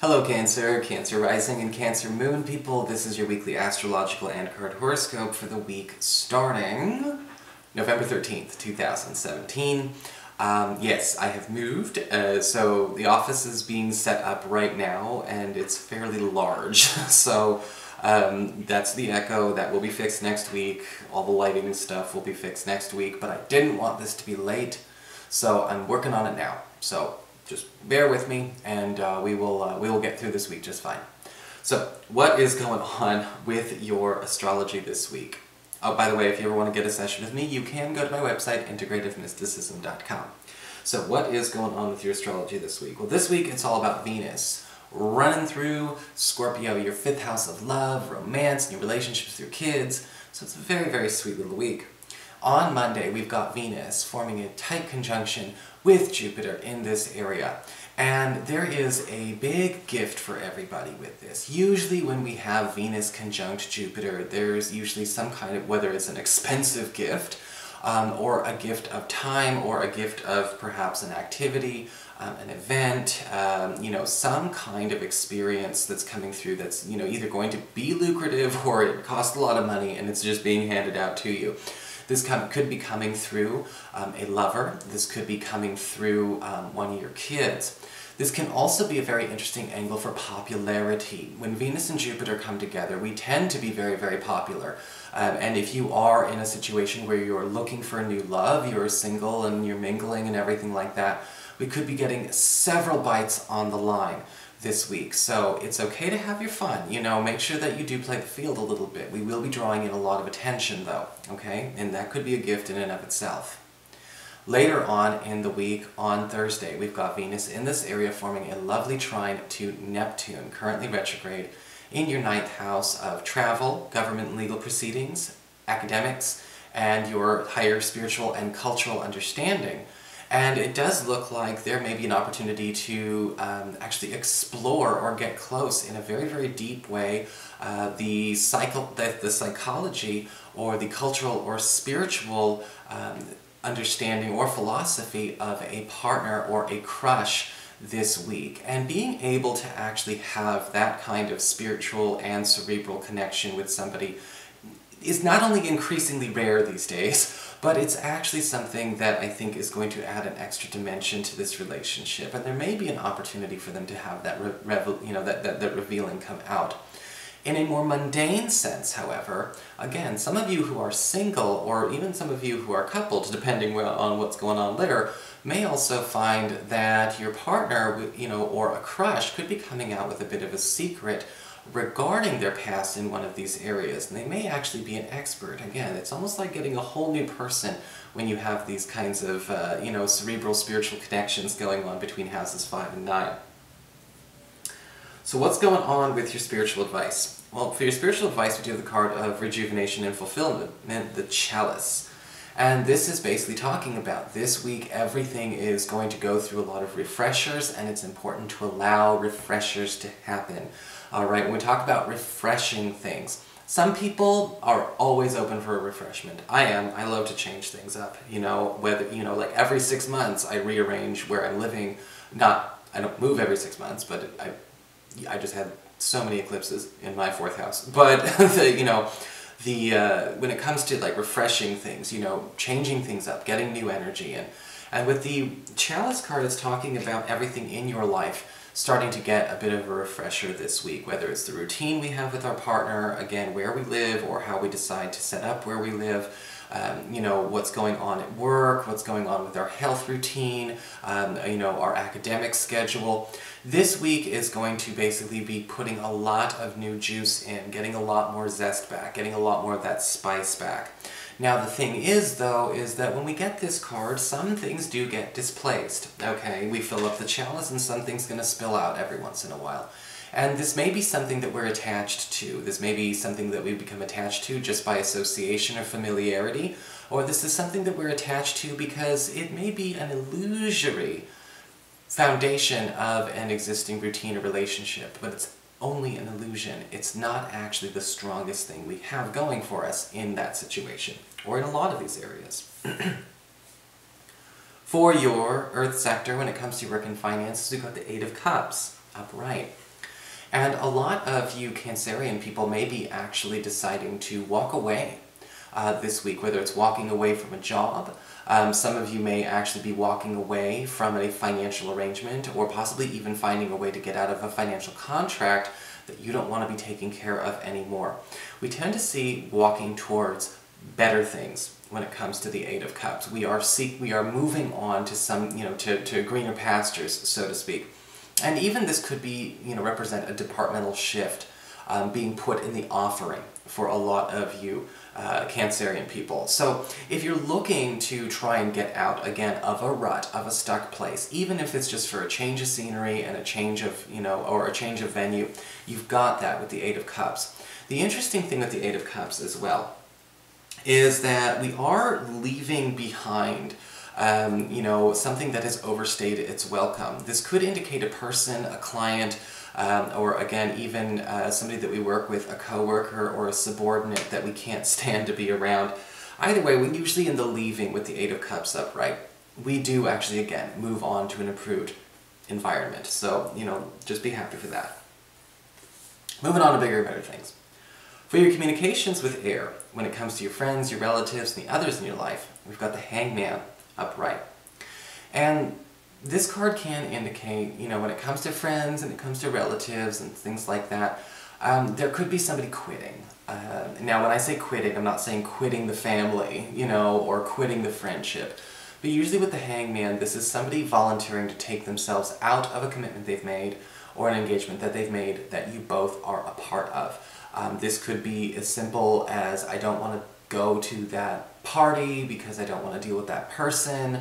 Hello Cancer, Cancer Rising and Cancer Moon people. This is your weekly astrological and card horoscope for the week starting November 13th, 2017. Yes, I have moved, so the office is being set up right now and it's fairly large. So that's the echo. That will be fixed next week. All the lighting and stuff will be fixed next week, but I didn't want this to be late, so I'm working on it now. So just bear with me, and we will get through this week just fine. So, what is going on with your astrology this week? Oh, by the way, if you ever want to get a session with me, you can go to my website, integrativemysticism.com. So, what is going on with your astrology this week? Well, this week it's all about Venus running through Scorpio, your 5th house of love, romance, new relationships with your kids. So it's a very, very sweet little week. On Monday, we've got Venus forming a tight conjunction with Jupiter in this area. And there is a big gift for everybody with this. Usually when we have Venus conjunct Jupiter, there's usually some kind of, whether it's an expensive gift, or a gift of time, or a gift of perhaps an activity, an event, some kind of experience that's coming through that's, either going to be lucrative or it costs a lot of money and it's just being handed out to you. This could be coming through a lover. This could be coming through one of your kids. This can also be a very interesting angle for popularity. When Venus and Jupiter come together, we tend to be very, very popular. And if you are in a situation where you're looking for a new love, you're single and you're mingling and everything like that, we could be getting several bites on the line this week. So it's okay to have your fun, make sure that you do play the field a little bit. We will be drawing in a lot of attention though, okay? And that could be a gift in and of itself. Later on in the week, on Thursday, we've got Venus in this area forming a lovely trine to Neptune, currently retrograde, in your 9th house of travel, government and legal proceedings, academics, and your higher spiritual and cultural understanding. And it does look like there may be an opportunity to actually explore or get close in a very, very deep way the psychology or the cultural or spiritual understanding or philosophy of a partner or a crush this week. And being able to actually have that kind of spiritual and cerebral connection with somebody is not only increasingly rare these days, but it's actually something that I think is going to add an extra dimension to this relationship, and there may be an opportunity for them to have that that revealing come out. In a more mundane sense, however, again, some of you who are single, or even some of you who are coupled, depending on what's going on later, may also find that your partner, or a crush could be coming out with a bit of a secret regarding their past in one of these areas, and they may actually be an expert. Again, it's almost like getting a whole new person when you have these kinds of, cerebral spiritual connections going on between houses 5 and 9. So what's going on with your spiritual advice? Well, for your spiritual advice, we do have the card of rejuvenation and fulfillment, the chalice. And this is basically talking about this week everything is going to go through a lot of refreshers, and it's important to allow refreshers to happen. Alright, when we talk about refreshing things, some people are always open for a refreshment. I am. I love to change things up. Like every 6 months I rearrange where I'm living. I don't move every 6 months, but I just had so many eclipses in my 4th house. But, when it comes to like refreshing things, changing things up, getting new energy in. And with the chalice card, it's talking about everything in your life starting to get a bit of a refresher this week, whether it's the routine we have with our partner, again, where we live, or how we decide to set up where we live, what's going on at work, what's going on with our health routine, our academic schedule. This week is going to basically be putting a lot of new juice in, getting a lot more zest back, getting a lot more of that spice back. Now the thing is, though, is that when we get this card, some things do get displaced, okay? We fill up the chalice and something's going to spill out every once in a while. And this may be something that we're attached to. This may be something that we become attached to just by association or familiarity, or this is something that we're attached to because it may be an illusory foundation of an existing routine or relationship, but it's only an illusion. It's not actually the strongest thing we have going for us in that situation, or in a lot of these areas. For your Earth sector, when it comes to work and finances, we've got the 8 of Cups, upright. And a lot of you Cancerian people may be actually deciding to walk away this week, whether it's walking away from a job. Some of you may actually be walking away from a financial arrangement, or possibly even finding a way to get out of a financial contract that you don't want to be taking care of anymore. We tend to see walking towards better things when it comes to the Eight of Cups. We are moving on to some, to greener pastures, so to speak. And even this could be, represent a departmental shift being put in the offering for a lot of you Cancerian people. So if you're looking to try and get out again of a rut, of a stuck place, even if it's just for a change of scenery and a change of, or a change of venue, you've got that with the Eight of Cups. The interesting thing with the Eight of Cups as well is that we are leaving behind something that has overstayed its welcome. This could indicate a person, a client, or again, even somebody that we work with, a coworker or a subordinate that we can't stand to be around. Either way, we usually in the leaving with the Eight of Cups upright, we do actually, again, move on to an improved environment. So, just be happy for that. Moving on to bigger and better things. For your communications with air, when it comes to your friends, your relatives, and the others in your life, we've got the Hangman upright. And this card can indicate, when it comes to friends and it comes to relatives and things like that, there could be somebody quitting. Now, when I say quitting, I'm not saying quitting the family, or quitting the friendship. But usually with the Hangman, this is somebody volunteering to take themselves out of a commitment they've made or an engagement that they've made that you both are a part of. This could be as simple as, I don't want to go to that party because I don't want to deal with that person.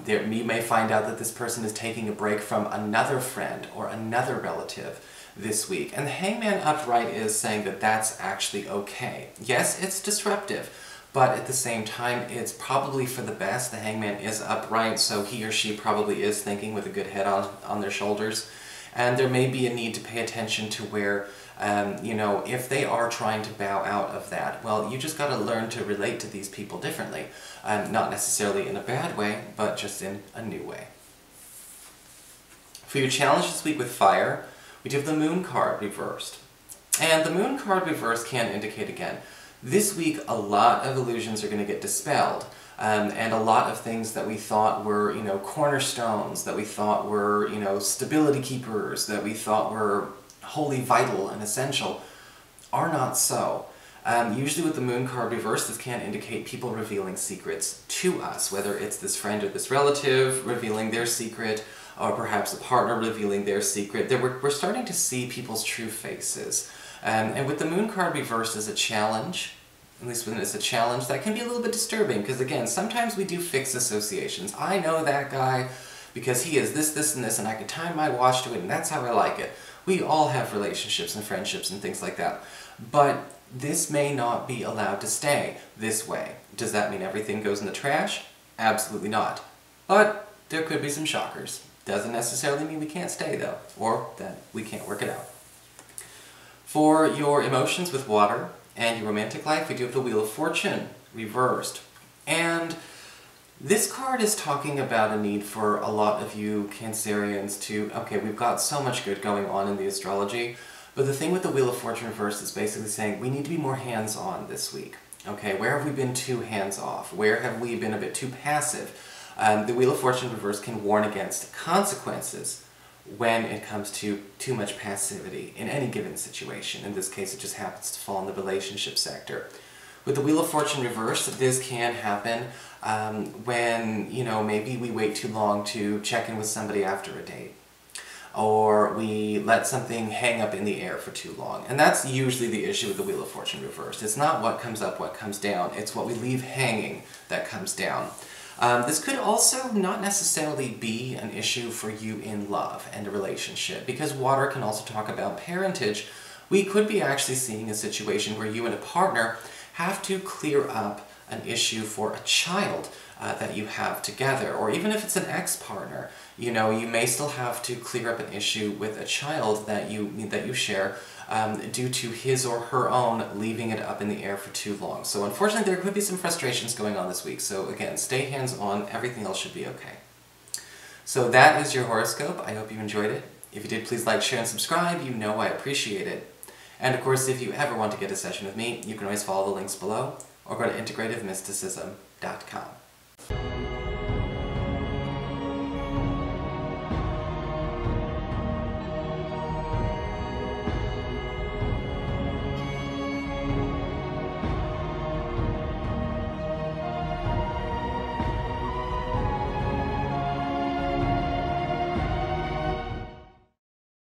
You may find out that this person is taking a break from another friend or another relative this week. And the Hangman upright is saying that that's actually okay. Yes, it's disruptive, but at the same time, it's probably for the best. The Hangman is upright, so he or she probably is thinking with a good head on their shoulders. And there may be a need to pay attention to where, if they are trying to bow out of that, well, you just got to learn to relate to these people differently. Not necessarily in a bad way, but just in a new way. For your challenge this week with fire, we do have the Moon card reversed. And the Moon card reversed can indicate, again, this week a lot of illusions are going to get dispelled. And a lot of things that we thought were, cornerstones, that we thought were, stability keepers, that we thought were wholly vital and essential, are not so. Usually with the Moon card reversed, this can indicate people revealing secrets to us, whether it's this friend or this relative revealing their secret, or perhaps a partner revealing their secret. We're starting to see people's true faces. And with the Moon card reversed as a challenge, at least when it's a challenge, that can be a little bit disturbing, because again, sometimes we do fix associations. I know that guy because he is this, this, and this, and I can time my watch to it, and that's how I like it. We all have relationships and friendships and things like that. But this may not be allowed to stay this way. Does that mean everything goes in the trash? Absolutely not. But there could be some shockers. Doesn't necessarily mean we can't stay, though, or that we can't work it out. For your emotions with water and your romantic life, we do have the Wheel of Fortune reversed. And this card is talking about a need for a lot of you Cancerians to, okay, we've got so much good going on in the astrology, but the thing with the Wheel of Fortune reversed is basically saying we need to be more hands-on this week. Okay, where have we been too hands-off? Where have we been a bit too passive? The Wheel of Fortune reversed can warn against consequences when it comes to too much passivity in any given situation. In this case, it just happens to fall in the relationship sector. With the Wheel of Fortune reversed, this can happen when, maybe we wait too long to check in with somebody after a date. Or we let something hang up in the air for too long. And that's usually the issue with the Wheel of Fortune reversed. It's not what comes up, what comes down. It's what we leave hanging that comes down. This could also not necessarily be an issue for you in love and a relationship, because water can also talk about parentage. We could be actually seeing a situation where you and a partner have to clear up an issue for a child that you have together, or even if it's an ex-partner, you may still have to clear up an issue with a child that you share due to his or her own leaving it up in the air for too long. So unfortunately, there could be some frustrations going on this week. So again, stay hands-on. Everything else should be okay. So that is your horoscope. I hope you enjoyed it. If you did, please like, share, and subscribe. You know I appreciate it. And of course, if you ever want to get a session with me, you can always follow the links below, or go to integrativemysticism.com.